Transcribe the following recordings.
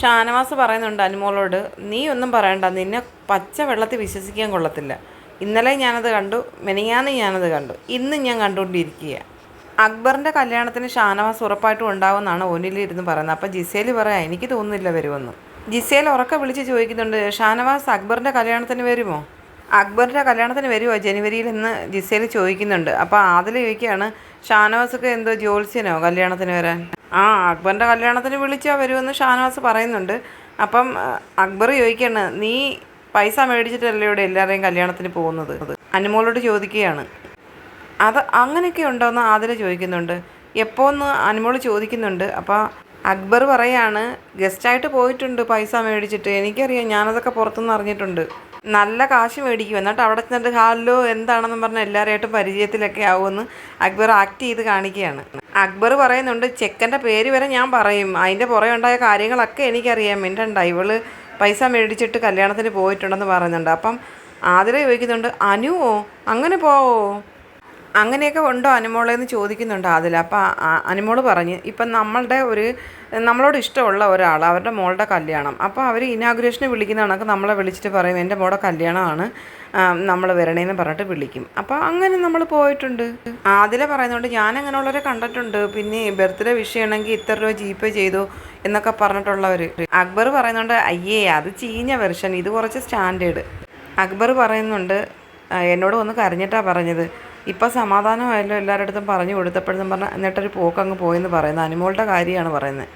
ഷാനവാസ് പറയുന്നുണ്ട് അനുമോളോട്, നീ ഒന്നും പറയണ്ട, നിന്നെ പച്ച വെള്ളത്തിൽ വിശ്വസിക്കാൻ കൊള്ളത്തില്ല. ഇന്നലെ ഞാനത് കണ്ടു, മെനിങ്ങാന്ന് ഞാനത് കണ്ടു, ഇന്ന് ഞാൻ കണ്ടുകൊണ്ടിരിക്കുക. അക്ബറിൻ്റെ കല്യാണത്തിന് ഷാനവാസ് ഉറപ്പായിട്ടും ഉണ്ടാവുമെന്നാണ് ഒനിലിരുന്ന് പറയുന്നത്. അപ്പം ജിസേൽ പറയാം, എനിക്ക് തോന്നുന്നില്ല വരുമെന്ന്. ജിസേൽ ഉറക്കെ വിളിച്ച് ചോദിക്കുന്നുണ്ട്, ഷാനവാസ് അക്ബറിൻ്റെ കല്യാണത്തിന് വരുമോ? അക്ബറിൻ്റെ കല്യാണത്തിന് വരുമോ ജനുവരിയിൽ എന്ന് ജിസേൽ ചോദിക്കുന്നുണ്ട്. അപ്പോൾ ആദിൽ ചോദിക്കുകയാണ്, ഷാനവാസൊക്കെ എന്തോ ജ്യോത്സ്യനോ കല്യാണത്തിന് വരാൻ? അക്ബറിൻ്റെ കല്യാണത്തിന് വിളിച്ചാൽ വരുമെന്ന് ഷാനവാസ് പറയുന്നുണ്ട്. അപ്പം അക്ബർ ചോദിക്കുകയാണ്, നീ പൈസ മേടിച്ചിട്ടല്ലേ ഇവിടെ എല്ലാവരെയും കല്യാണത്തിന് പോകുന്നത്? അനുമോളോട് ചോദിക്കുകയാണ്. അത് അങ്ങനെയൊക്കെ ഉണ്ടോയെന്ന് ആദിൽ ചോദിക്കുന്നുണ്ട്. എപ്പോഴെന്ന് അനുമോൾ ചോദിക്കുന്നുണ്ട്. അപ്പോൾ അക്ബർ പറയാണ്, ഗസ്റ്റായിട്ട് പോയിട്ടുണ്ട് പൈസ മേടിച്ചിട്ട്, എനിക്കറിയാം, ഞാനതൊക്കെ പുറത്തുനിന്ന് അറിഞ്ഞിട്ടുണ്ട്. നല്ല കാശ് മേടിക്കും, എന്നിട്ട് അവിടെ ചെന്നിട്ട് ഹാലോ എന്താണെന്ന് പറഞ്ഞാൽ എല്ലാവരുമായിട്ടും പരിചയത്തിലൊക്കെ ആവുമെന്ന് അക്ബർ ആക്ട് ചെയ്ത് കാണിക്കുകയാണ്. അക്ബർ പറയുന്നുണ്ട്, ചെക്കൻ്റെ പേര് വരെ ഞാൻ പറയും, അതിൻ്റെ പുറകെ ഉണ്ടായ കാര്യങ്ങളൊക്കെ എനിക്കറിയാം, മിണ്ടണ്ട, ഇവള് പൈസ മേടിച്ചിട്ട് കല്യാണത്തിന് പോയിട്ടുണ്ടെന്ന് പറയുന്നുണ്ട്. അപ്പം ആതിര ചോദിക്കുന്നുണ്ട്, അനുവോ അങ്ങനെ പോവോ, അങ്ങനെയൊക്കെ ഉണ്ടോ അനുമോളെന്ന് ചോദിക്കുന്നുണ്ട് ആദില. അപ്പോൾ അനുമോൾ പറഞ്ഞ്, ഇപ്പം നമ്മളോട് ഇഷ്ടമുള്ള ഒരാൾ, അവരുടെ മോളുടെ കല്യാണം, അപ്പോൾ അവർ ഇനാഗുറേഷന് വിളിക്കുന്ന കണക്ക് നമ്മളെ വിളിച്ചിട്ട് പറയും, എൻ്റെ മോളുടെ കല്യാണമാണ്, നമ്മൾ വരണേന്ന് പറഞ്ഞിട്ട് വിളിക്കും. അപ്പോൾ അങ്ങനെ നമ്മൾ പോയിട്ടുണ്ട്. ആദില പറയുന്നുണ്ട്, ഞാൻ അങ്ങനെയുള്ളവരെ കണ്ടിട്ടുണ്ട്, പിന്നെ ബർത്ത്ഡേ വിഷയമാണെങ്കിൽ ഇത്ര രൂപ ജീപേ ചെയ്തു എന്നൊക്കെ പറഞ്ഞിട്ടുള്ളവർ. അക്ബർ പറയുന്നുണ്ട്, അയ്യേ അത് ചീഞ്ഞ വെർഷൻ, ഇത് കുറച്ച് സ്റ്റാൻഡേർഡ്. അക്ബർ പറയുന്നുണ്ട്, എന്നോട് ഒന്ന് കരഞ്ഞിട്ടാണ് പറഞ്ഞത്, ഇപ്പം സമാധാനമായല്ലോ എല്ലാവരുടെ അടുത്തും പറഞ്ഞു കൊടുത്തപ്പോഴെന്നും പറഞ്ഞാൽ എന്നിട്ടൊരു പോക്കങ്ങ് പോയെന്ന് പറയുന്നത്. അനുമോളുടെ കാര്യമാണ് പറയുന്നത്.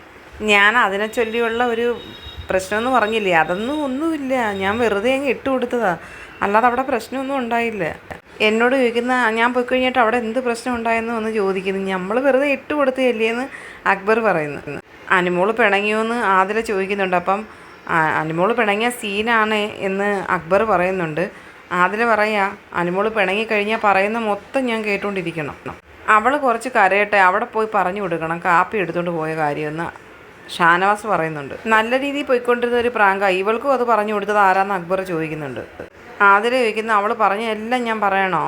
ഞാൻ അതിനെ ചൊല്ലിയുള്ള ഒരു പ്രശ്നമെന്ന് പറഞ്ഞില്ലേ, ഒന്നുമില്ല, ഞാൻ വെറുതെ അങ്ങ് ഇട്ട് കൊടുത്തതാണ്, അല്ലാതെ അവിടെ പ്രശ്നമൊന്നും ഉണ്ടായില്ല. എന്നോട് ചോദിക്കുന്ന, ഞാൻ പോയി കഴിഞ്ഞിട്ട് അവിടെ എന്ത് പ്രശ്നം ഉണ്ടായെന്ന് വന്ന് ചോദിക്കുന്നു, നമ്മൾ വെറുതെ ഇട്ട് കൊടുത്തതല്ലേ എന്ന് അക്ബർ പറയുന്നു. അനുമോൾ പിണങ്ങിയോന്ന് ആദില ചോദിക്കുന്നുണ്ട്. അപ്പം അനുമോൾ പിണങ്ങിയ സീനാണ് എന്ന് അക്ബർ പറയുന്നുണ്ട്. ആദില പറയാ, അനുമോൾ പിണങ്ങിക്കഴിഞ്ഞാൽ പറയുന്ന മൊത്തം ഞാൻ കേട്ടുകൊണ്ടിരിക്കണം, അവൾ കുറച്ച് കരയട്ടെ, അവിടെ പോയി പറഞ്ഞു കൊടുക്കണം കാപ്പി എടുത്തുകൊണ്ട് പോയ കാര്യമെന്ന് ഷാനവാസ് പറയുന്നുണ്ട്. നല്ല രീതിയിൽ പോയിക്കൊണ്ടിരുന്ന ഒരു പ്രാങ്ക, ഇവൾക്കും അത് പറഞ്ഞു കൊടുത്തത് ആരാന്ന് അക്ബർ ചോദിക്കുന്നുണ്ട്. ആദില ചോദിക്കുന്ന, അവൾ പറഞ്ഞ എല്ലാം ഞാൻ പറയണോ?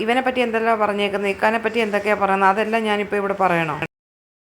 ഇവനെ പറ്റി എന്തെല്ലാം പറഞ്ഞേക്കുന്നത്, ഇക്കാനെ പറ്റി എന്തൊക്കെയാണ് പറയുന്നത്, അതെല്ലാം ഞാനിപ്പോൾ ഇവിടെ പറയണോ?